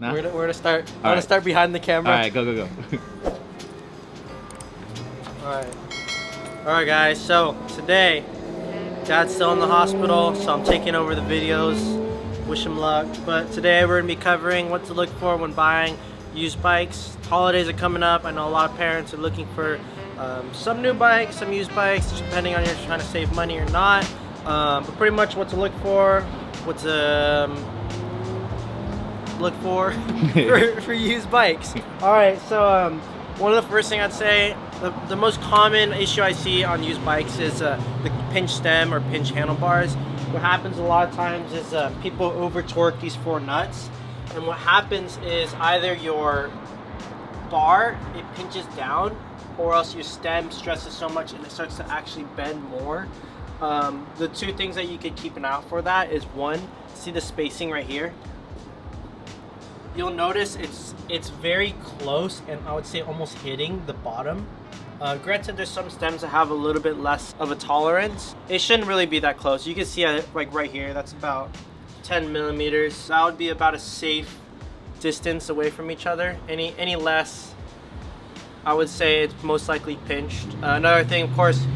Nah? We're gonna start. I want to start behind the camera. All right, go, go, go. Alright guys, so today Dad's still in the hospital, so I'm taking over the videos. Wish him luck. But today we're gonna be covering what to look for when buying used bikes. Holidays are coming up. I know a lot of parents are looking for some new bikes, some used bikes, just depending on if you're trying to save money or not. But pretty much what to look for, what to look for for used bikes. Alright, so one of the first things I'd say, the most common issue I see on used bikes is the pinch stem or pinch handlebars. What happens a lot of times is people over torque these four nuts, and what happens is either your bar, it pinches down, or else your stem stresses so much and it starts to actually bend more. The two things that you could keep an eye out for that is, one, see the spacing right here. You'll notice it's very close, and I would say almost hitting the bottom. Granted, there's some stems that have a little bit less of a tolerance. It shouldn't really be that close. You can see it like right here, that's about 10 millimeters. That would be about a safe distance away from each other. Any less, I would say it's most likely pinched. Another thing, of course,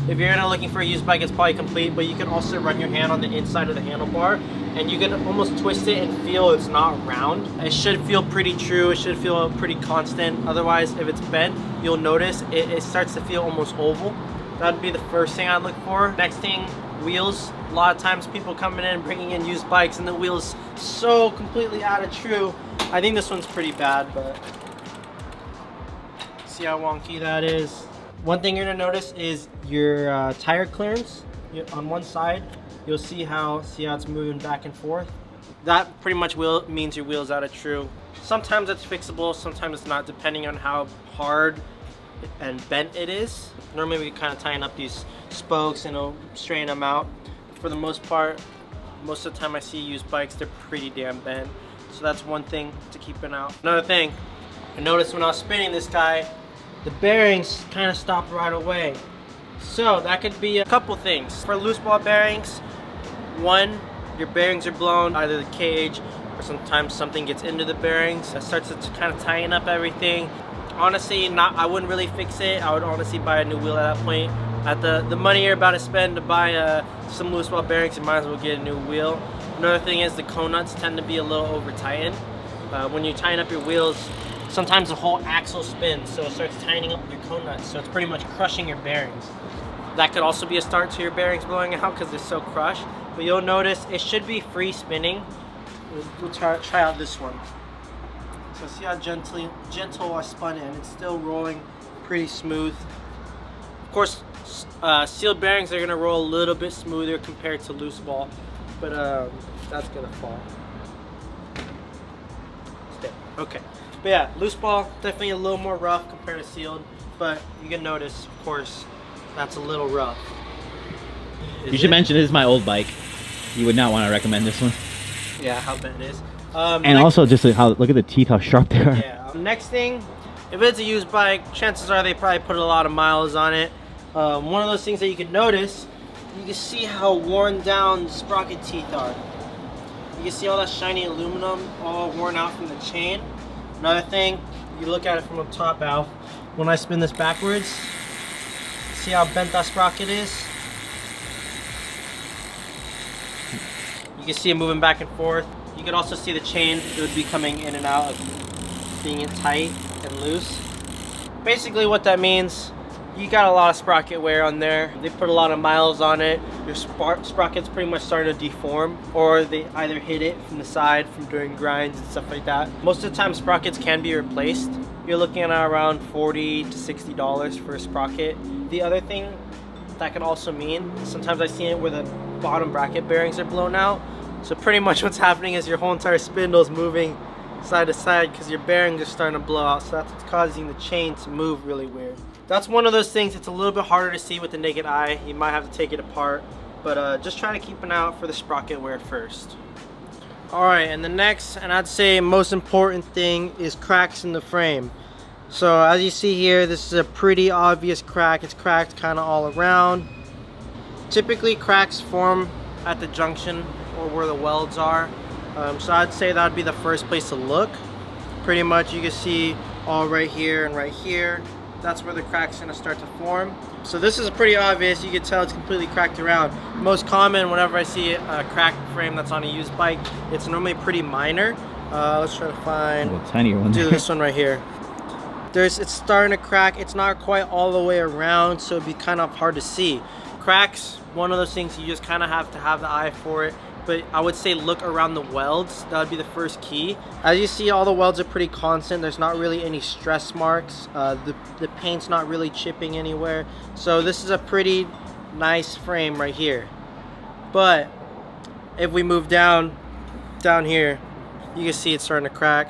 if you're looking for a used bike, it's probably complete, but you can also run your hand on the inside of the handlebar and you can almost twist it and feel it's not round. It should feel pretty true. It should feel pretty constant. Otherwise, if it's bent, you'll notice it starts to feel almost oval. That'd be the first thing I'd look for. Next thing, wheels. A lot of times people coming in bringing in used bikes and the wheels so completely out of true. I think this one's pretty bad, but see how wonky that is. One thing you're gonna notice is your tire clearance. On one side, you'll see how it's moving back and forth. That pretty much means your wheel's out of true. Sometimes it's fixable, sometimes it's not, depending on how hard and bent it is. Normally we kind of tighten up these spokes and straighten them out. For the most part, most of the time I see used bikes, they're pretty damn bent. So that's one thing to keep an eye out. Another thing, I noticed when I was spinning this guy, the bearings kind of stopped right away. So that could be a couple things. For loose ball bearings, one, your bearings are blown, either the cage or sometimes something gets into the bearings. That starts to kind of tighten up everything. Honestly, I wouldn't really fix it. I would honestly buy a new wheel at that point. At the money you're about to spend to buy some loose ball bearings, you might as well get a new wheel. Another thing is the cone nuts tend to be a little over tightened. When you tighten up your wheels, sometimes the whole axle spins, so it starts tightening up your cone nuts, so it's pretty much crushing your bearings. That could also be a start to your bearings blowing out because they're so crushed. But you'll notice it should be free spinning. We'll try out this one. So see how gentle I spun in. It's still rolling pretty smooth. Of course, sealed bearings are gonna roll a little bit smoother compared to loose ball, but that's gonna fall. Stay. Okay. But yeah, loose ball, definitely a little more rough compared to sealed, but you can notice, of course, that's a little rough. You should mention this is my old bike. You would not want to recommend this one. Yeah, how bad it is. And also just how, look at the teeth, how sharp they are. Yeah. Next thing, if it's a used bike, chances are they probably put a lot of miles on it. One of those things that you can notice, you can see how worn down the sprocket teeth are. You can see all that shiny aluminum all worn out from the chain. Another thing, you look at it from up top, Alf. When I spin this backwards, see how bent that sprocket is? You can see it moving back and forth. You can also see the chain. It would be coming in and out of being it tight and loose. Basically what that means, you got a lot of sprocket wear on there. They put a lot of miles on it. Your sprocket's pretty much starting to deform, or they either hit it from the side from doing grinds and stuff like that. Most of the time sprockets can be replaced. You're looking at around $40 to $60 for a sprocket. The other thing that can also mean, sometimes I see it where the bottom bracket bearings are blown out. So pretty much what's happening is your whole entire spindle is moving side to side because your bearings are starting to blow out. So that's what's causing the chain to move really weird. That's one of those things, it's a little bit harder to see with the naked eye. You might have to take it apart, but just try to keep an eye out for the sprocket wear first. Alright, and the next, and I'd say most important thing, is cracks in the frame. So as you see here, this is a pretty obvious crack. It's cracked kind of all around. Typically cracks form at the junction or where the welds are. So I'd say that would be the first place to look. Pretty much you can see all right here and right here. That's where the crack's gonna start to form. So this is pretty obvious. You can tell it's completely cracked around. Most common whenever I see a cracked frame that's on a used bike, it's normally pretty minor. Let's try to find a tinier one. Do this one right here. It's starting to crack. It's not quite all the way around, so it'd be kind of hard to see. Cracks, one of those things you just kind of have to have the eye for it. But I would say look around the welds. That would be the first key. As you see, all the welds are pretty constant. There's not really any stress marks. The paint's not really chipping anywhere. So this is a pretty nice frame right here. But if we move down here, you can see it's starting to crack.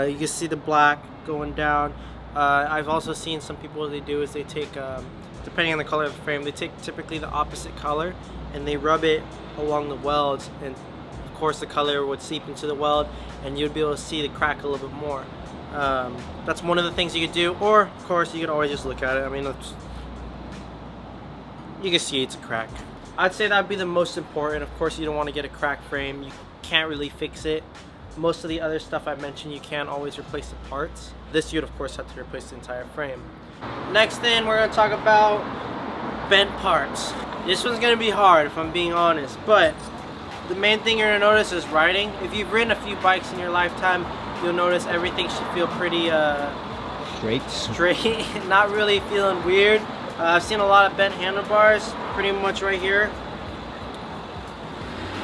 You can see the black going down. I've also seen some people, what they do is they take, depending on the color of the frame, they take typically the opposite color and they rub it along the welds, and of course the color would seep into the weld and you'd be able to see the crack a little bit more. That's one of the things you could do, or of course you could always just look at it. I mean, you can see it's a crack. I'd say that would be the most important. Of course you don't want to get a cracked frame. You can't really fix it. Most of the other stuff I mentioned, you can't always replace the parts. This you'd of course have to replace the entire frame. Next thing we're going to talk about bent parts. This one's going to be hard if I'm being honest, but the main thing you're going to notice is riding. If you've ridden a few bikes in your lifetime, you'll notice everything should feel pretty straight, not really feeling weird. I've seen a lot of bent handlebars pretty much right here.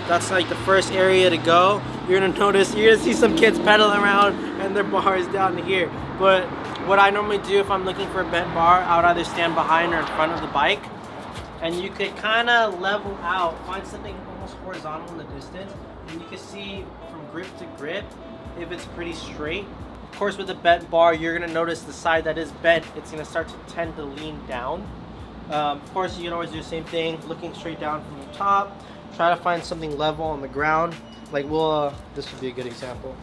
That's like the first area to go. You're gonna see some kids pedaling around and their bar is down to here. But what I normally do if I'm looking for a bent bar, I would either stand behind or in front of the bike. And you could kind of level out, find something almost horizontal in the distance, and you can see from grip to grip if it's pretty straight. Of course, with a bent bar, you're gonna notice the side that is bent, it's gonna start to tend to lean down. Of course, you can always do the same thing, looking straight down from the top. Try to find something level on the ground. Like this would be a good example.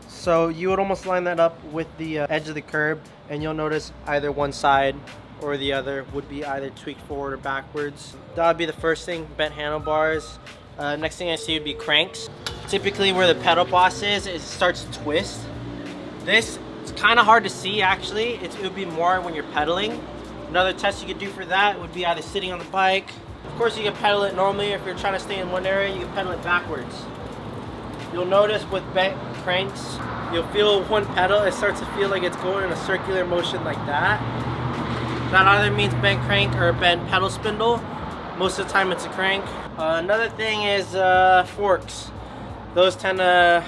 So you would almost line that up with the edge of the curb, and you'll notice either one side or the other would be either tweaked forward or backwards. That would be the first thing, bent handlebars. Next thing I see would be cranks. Typically where the pedal boss is, it starts to twist. This is kind of hard to see actually. It would be more when you're pedaling. Another test you could do for that would be either sitting on the bike. Of course you can pedal it normally. If you're trying to stay in one area, you can pedal it backwards. You'll notice with bent cranks, you'll feel one pedal, it starts to feel like it's going in a circular motion like that. That either means bent crank or bent pedal spindle. Most of the time it's a crank. Another thing is forks. Those tend to,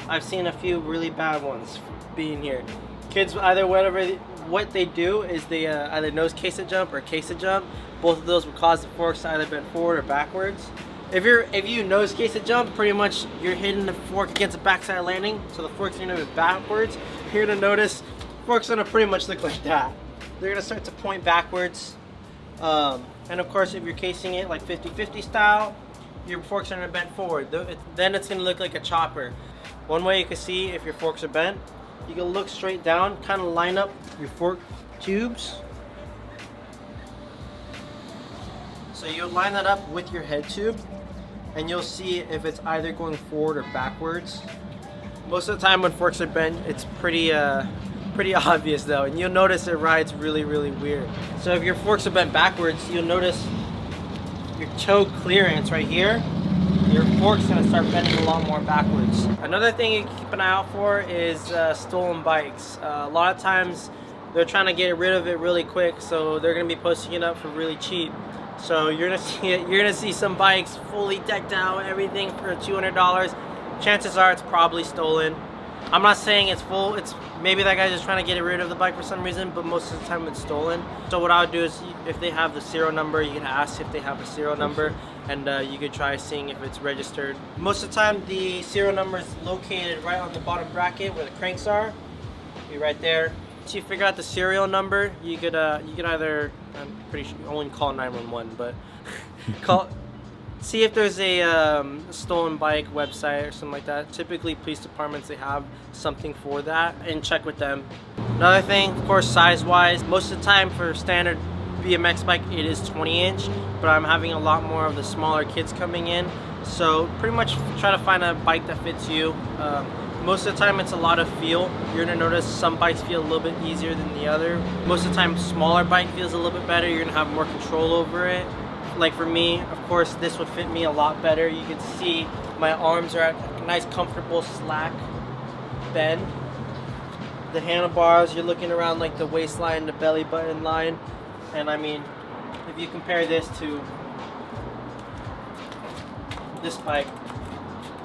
I've seen a few really bad ones being here. Kids, what they do is they either nose case a jump or case a jump. Both of those would cause the forks to either bend forward or backwards. If you nose case a jump, pretty much you're hitting the fork against the backside landing, so the fork's gonna be backwards. You're gonna notice fork's gonna pretty much look like that. They're gonna start to point backwards. And of course, if you're casing it like 50-50 style, your forks are gonna bend forward. Then it's gonna look like a chopper. One way you can see if your forks are bent, you can look straight down, kind of line up your fork tubes. So you'll line that up with your head tube, and you'll see if it's either going forward or backwards. Most of the time when forks are bent, it's pretty obvious though, and you'll notice it rides really, really weird. So if your forks are bent backwards, you'll notice your choke clearance right here, your fork's gonna start bending a lot more backwards. Another thing you can keep an eye out for is stolen bikes. A lot of times they're trying to get rid of it really quick, so they're gonna be posting it up for really cheap. So you're gonna see some bikes fully decked out, everything for $200. Chances are it's probably stolen. I'm not saying it's full. It's maybe that guy's just trying to get rid of the bike for some reason, but most of the time it's stolen. So what I would do is, if they have the serial number, you can ask if they have a serial number, and you could try seeing if it's registered. Most of the time, the serial number is located right on the bottom bracket where the cranks are. Be right there. Once you figure out the serial number, you could either, I'm pretty sure you only call 911, but see if there's a stolen bike website or something like that. Typically police departments, they have something for that, and check with them. Another thing, of course, size wise, most of the time for standard BMX bike, it is 20-inch, but I'm having a lot more of the smaller kids coming in. So pretty much try to find a bike that fits you. Most of the time it's a lot of feel. You're gonna notice some bikes feel a little bit easier than the other. Most of the time smaller bike feels a little bit better. You're gonna have more control over it. Like for me, of course, this would fit me a lot better. You can see my arms are at a nice comfortable slack bend. The handlebars, you're looking around like the waistline, the belly button line. And I mean, if you compare this to this bike,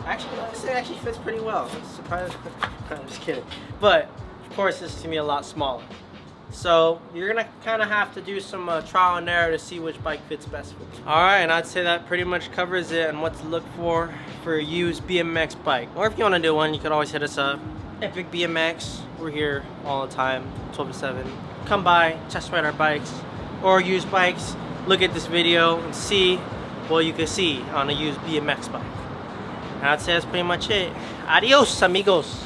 actually, it actually fits pretty well. I'm surprised. I'm just kidding. But of course, this is gonna be a lot smaller. So you're gonna kind of have to do some trial and error to see which bike fits best for you. All right, and I'd say that pretty much covers it and what to look for a used BMX bike. Or if you want to do one, you can always hit us up. EPIC BMX. We're here all the time, 12 to 7. Come by, test ride our bikes or used bikes. Look at this video and see what you can see on a used BMX bike. And I'd say that's pretty much it. Adios, amigos.